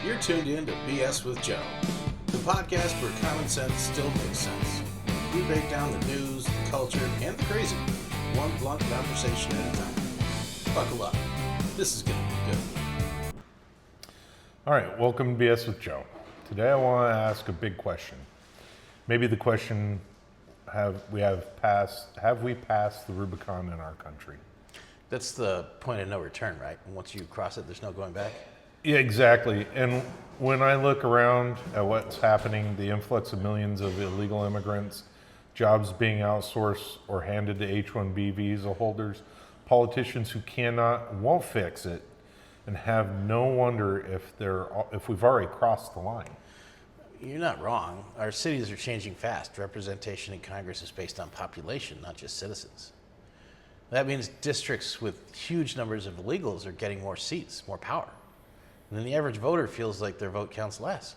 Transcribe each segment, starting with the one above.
You're tuned in to BS with Joe, the podcast where common sense still makes sense. We break down the news, the culture, and the crazy, one blunt conversation at a time. Buckle up. This is going to be good. All right, welcome to BS with Joe. Today I want to ask a big question. Maybe the question, have we passed the Rubicon in our country? That's the point of no return, right? Once you cross it, there's no going back. Yeah, exactly. And when I look around at what's happening, the influx of millions of illegal immigrants, jobs being outsourced or handed to H-1B visa holders, politicians who won't fix it, and have no wonder if we've already crossed the line. You're not wrong. Our cities are changing fast. Representation in Congress is based on population, not just citizens. That means districts with huge numbers of illegals are getting more seats, more power. And then the average voter feels like their vote counts less.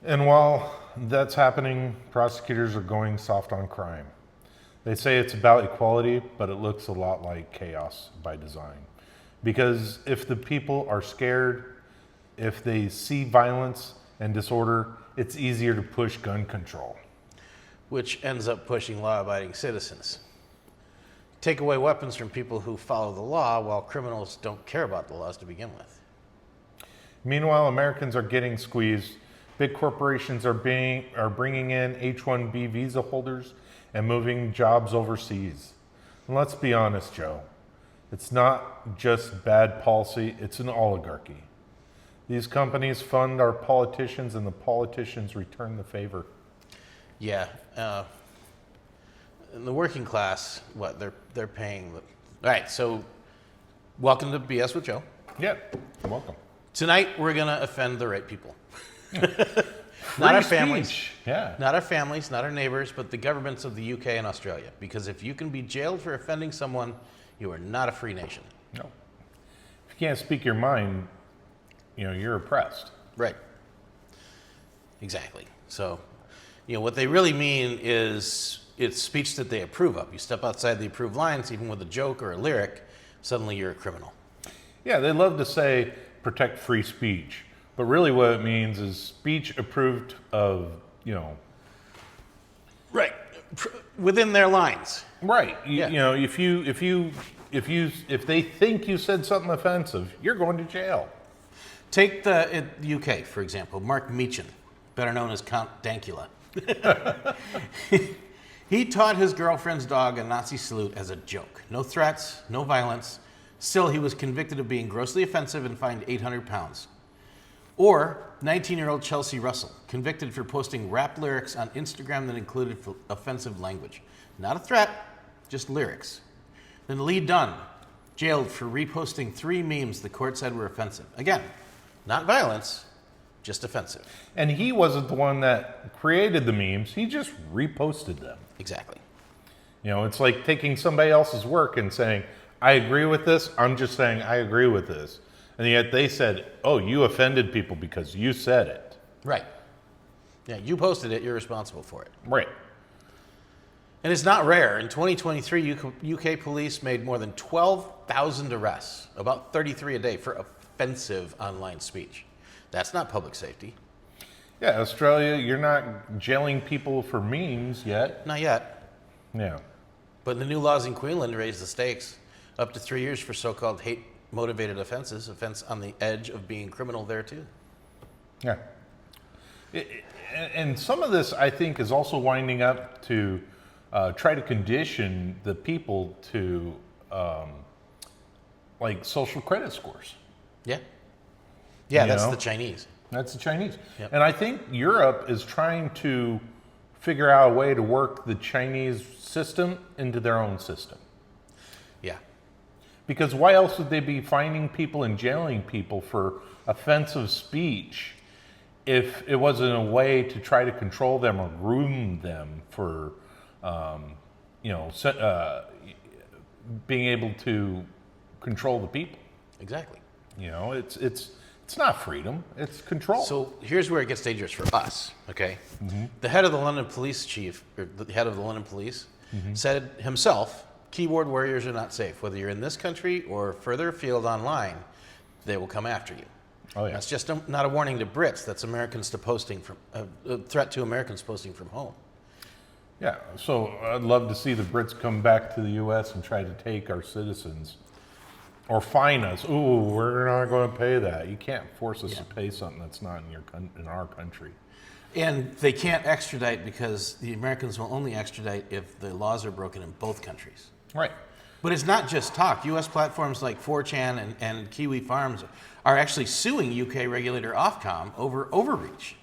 And while that's happening, prosecutors are going soft on crime. They say it's about equality, but it looks a lot like chaos by design. Because if the people are scared, if they see violence and disorder, it's easier to push gun control. Which ends up pushing law-abiding citizens. Take away weapons from people who follow the law while criminals don't care about the laws to begin with. Meanwhile, Americans are getting squeezed. Big corporations are bringing in H-1B visa holders and moving jobs overseas. And let's be honest, Joe. It's not just bad policy, it's an oligarchy. These companies fund our politicians and the politicians return the favor. Yeah. In the working class, they're paying. All right, so welcome to BS with Joe. Yeah, welcome. Tonight, we're going to offend the right people. Not our families. Speech. Yeah. Not our families, not our neighbors, but the governments of the UK and Australia. Because if you can be jailed for offending someone, you are not a free nation. No. If you can't speak your mind, you're oppressed. Right. Exactly. So, what they really mean is it's speech that they approve of. You step outside the approved lines, even with a joke or a lyric, suddenly you're a criminal. Yeah, they love to say protect free speech. But really what it means is speech approved of, Right. Within their lines. Right. Yeah. If they think you said something offensive, you're going to jail. Take the UK, for example, Mark Meechan, better known as Count Dankula. He taught his girlfriend's dog a Nazi salute as a joke. No threats, no violence. Still, he was convicted of being grossly offensive and fined 800 pounds. Or 19-year-old Chelsea Russell, convicted for posting rap lyrics on Instagram that included offensive language. Not a threat, just lyrics. Then Lee Dunn, jailed for reposting 3 memes the court said were offensive. Again, not violence, just offensive. And he wasn't the one that created the memes. He just reposted them. Exactly. It's like taking somebody else's work and saying, I agree with this. I'm just saying I agree with this. And yet they said, oh, you offended people because you said it. Right. Yeah, you posted it. You're responsible for it. Right. And it's not rare. In 2023, UK police made more than 12,000 arrests, about 33 a day, for offensive online speech. That's not public safety. Yeah, Australia, you're not jailing people for memes yet. Not yet. Yeah. But the new laws in Queensland raise the stakes up to 3 years for so-called hate-motivated offenses, offense on the edge of being criminal there too. Yeah. And some of this, I think, is also winding up to try to condition the people to social credit scores. Yeah. Yeah, that's the Chinese. That's the Chinese. Yep. And I think Europe is trying to figure out a way to work the Chinese system into their own system. Yeah. Because why else would they be finding people and jailing people for offensive speech if it wasn't a way to try to control them or groom them for, being able to control the people? Exactly. It's not freedom, it's control. So here's where it gets dangerous for us, okay? Mm-hmm. The head of the London police chief, or the head of the London police, said himself, keyboard warriors are not safe. Whether you're in this country or further afield online, they will come after you. Oh, yeah. That's just not a warning to Brits. That's Americans to posting from a threat to Americans posting from home. Yeah, so I'd love to see the Brits come back to the U.S. and try to take our citizens or fine us. Ooh, we're not going to pay that. You can't force us to pay something that's not in our country. And they can't extradite because the Americans will only extradite if the laws are broken in both countries. Right. But it's not just talk. U.S. platforms like 4chan and Kiwi Farms are actually suing UK regulator Ofcom over overreach,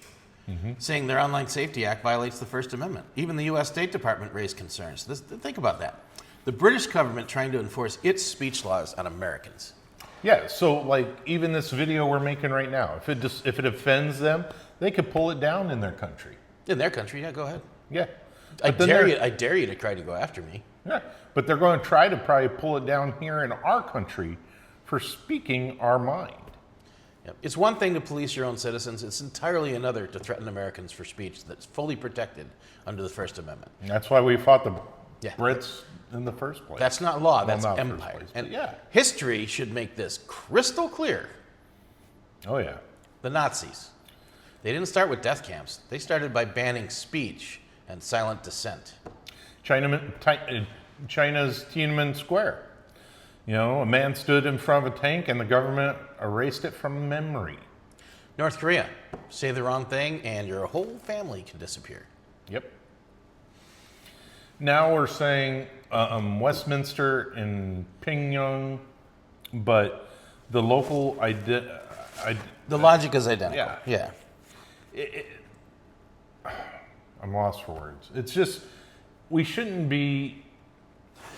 saying their Online Safety Act violates the First Amendment. Even the U.S. State Department raised concerns. Think about that. The British government trying to enforce its speech laws on Americans. Yeah, so like even this video we're making right now, if it offends them, they could pull it down in their country. In their country, yeah, go ahead. Yeah. I dare you to try to go after me. Yeah, but they're going to try to probably pull it down here in our country for speaking our mind. Yep. It's one thing to police your own citizens. It's entirely another to threaten Americans for speech that's fully protected under the First Amendment. And that's why we fought the Brits in the first place. That's not law, Well, that's not empire. first place, And yeah. history should make this crystal clear. Oh, yeah. The Nazis, they didn't start with death camps. They started by banning speech and silent dissent. China's Tiananmen Square. You know, a man stood in front of a tank and the government erased it from memory. North Korea, say the wrong thing and your whole family can disappear. Yep. Now we're saying Westminster and Pyongyang, but the local The logic is identical. Yeah. I'm lost for words. It's just, we shouldn't be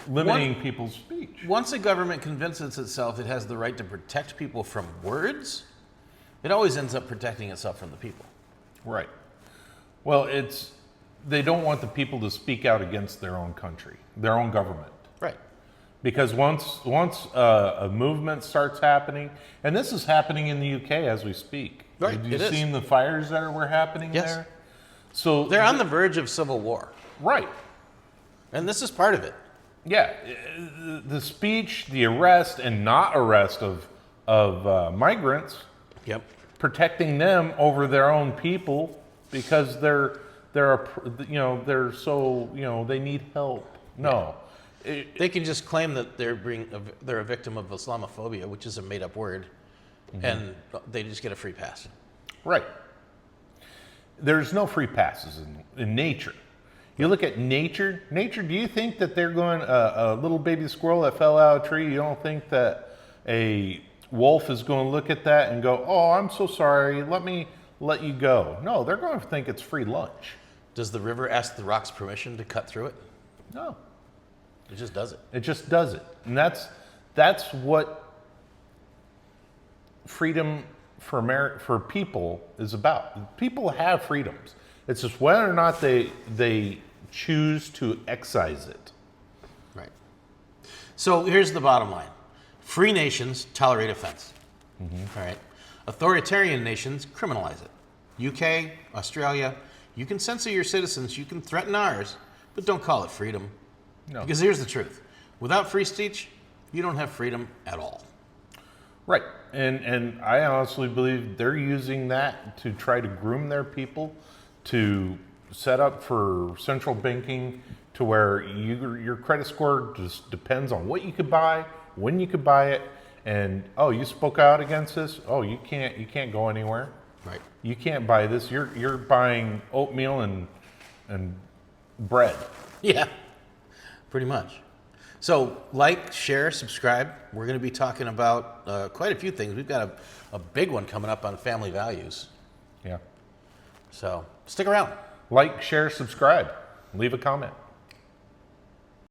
limiting people's speech. Once a government convinces itself it has the right to protect people from words, it always ends up protecting itself from the people. Right. Well, they don't want the people to speak out against their own country, their own government. Right. Because once a movement starts happening, and this is happening in the UK as we speak. Right, Have you it is. seen the fires that were happening Yes. there? So They're on the verge of civil war, right. and this is part of it. Yeah, the speech, the arrest and not arrest of migrants, Yep. protecting them over their own people because they're so they need help. No, They can just claim that they're a victim of Islamophobia, which is a made-up word, and they just get a free pass. right. There's no free passes in nature. You look at nature. Nature. Do you think that they're going a little baby squirrel that fell out of a tree? You don't think that a wolf is going to look at that and go, "Oh, I'm so sorry. Let me let you go." No, they're going to think it's free lunch. Does the river ask the rocks permission to cut through it? No, It just does it. it just does it, and that's what freedom for people is about. People have freedoms. It's just whether or not they choose to excise it. Right. So here's the bottom line. Free nations tolerate offense. All right. Authoritarian nations criminalize it. UK, Australia, you can censor your citizens, you can threaten ours, but don't call it freedom. No. Because here's the truth. Without free speech, you don't have freedom at all. Right. And I honestly believe they're using that to try to groom their people to set up for central banking to where your credit score just depends on what you could buy, when you could buy it, and you spoke out against this. Oh, you can't go anywhere. Right. You can't buy this. You're buying oatmeal and bread. Yeah. Pretty much. So like, share, subscribe. We're going to be talking about quite a few things. We've got a big one coming up on family values. Yeah. So stick around. Like, share, subscribe. Leave a comment.